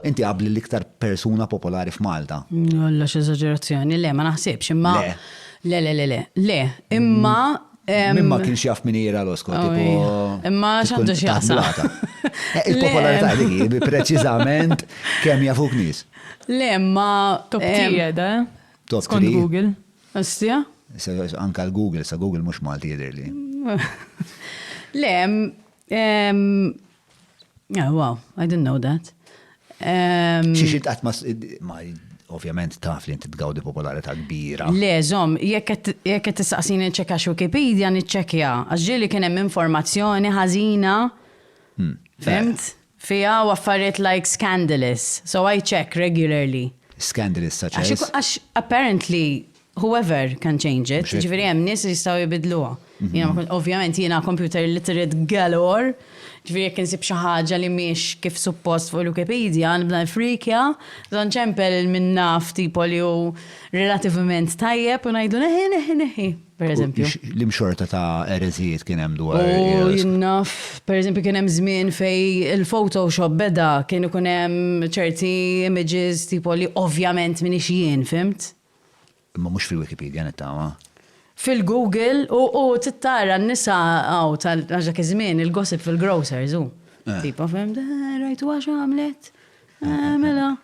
Inti qabli l-iktar persuna popolari f'Malta. Alla x'eżaġerazzjoni, le, ma naħsibx, imma. Le. Le, imma. Mimma kienx jaf min ira l-osko, tipo. Imma x'għandu x'jaqsam. Il-popolarità dik, preċiżament kemm jafuk nies. Le, imma. Top 3 da? Top Skont 3. Google. Ostja? Anka l-Google, sa Google mhux Malti jidherli. Le, wow, I didn't know that. Xi qatt ma ovvjament taf li inti tgawdi popolarità kbira. Le, żomm, jekk qed tistaqsini nċekka Wikipedia niċċekkja, għax ġieli kien hemm informazzjoni ħażina, fimt? Fiha u affarijiet like scandalous. So I check regularly. Scandalous such as. Għax apparently whoever can change it. Ġifieri hemm nies li jistgħu jibidluha. Ovvjament jiena computer literate galore. Ġifieri jekk insib xi ħaġa li mhix kif suppost fuq Wikipedia, nibda nfrikja, dan ċempel minn naf tipo li hu relattivament tajjeb u ngħidu neħi, pereżempju. L-imxorta ta' ereżijiet kien hemm dwar. Jinnaf, pereżempju kien hemm żmien fej il-Photoshop beda kienu kun hemm ċerti images tipo li ovvjament m'iniex jien, fimt? Ma mhux fil-Wikipedia nittama. Fil-Google u tittara n-nisa għaw tal-ġak iż-żmien il-gossip fil-grocers u. Tipo, fem, rajtu għax għamlet. Mela.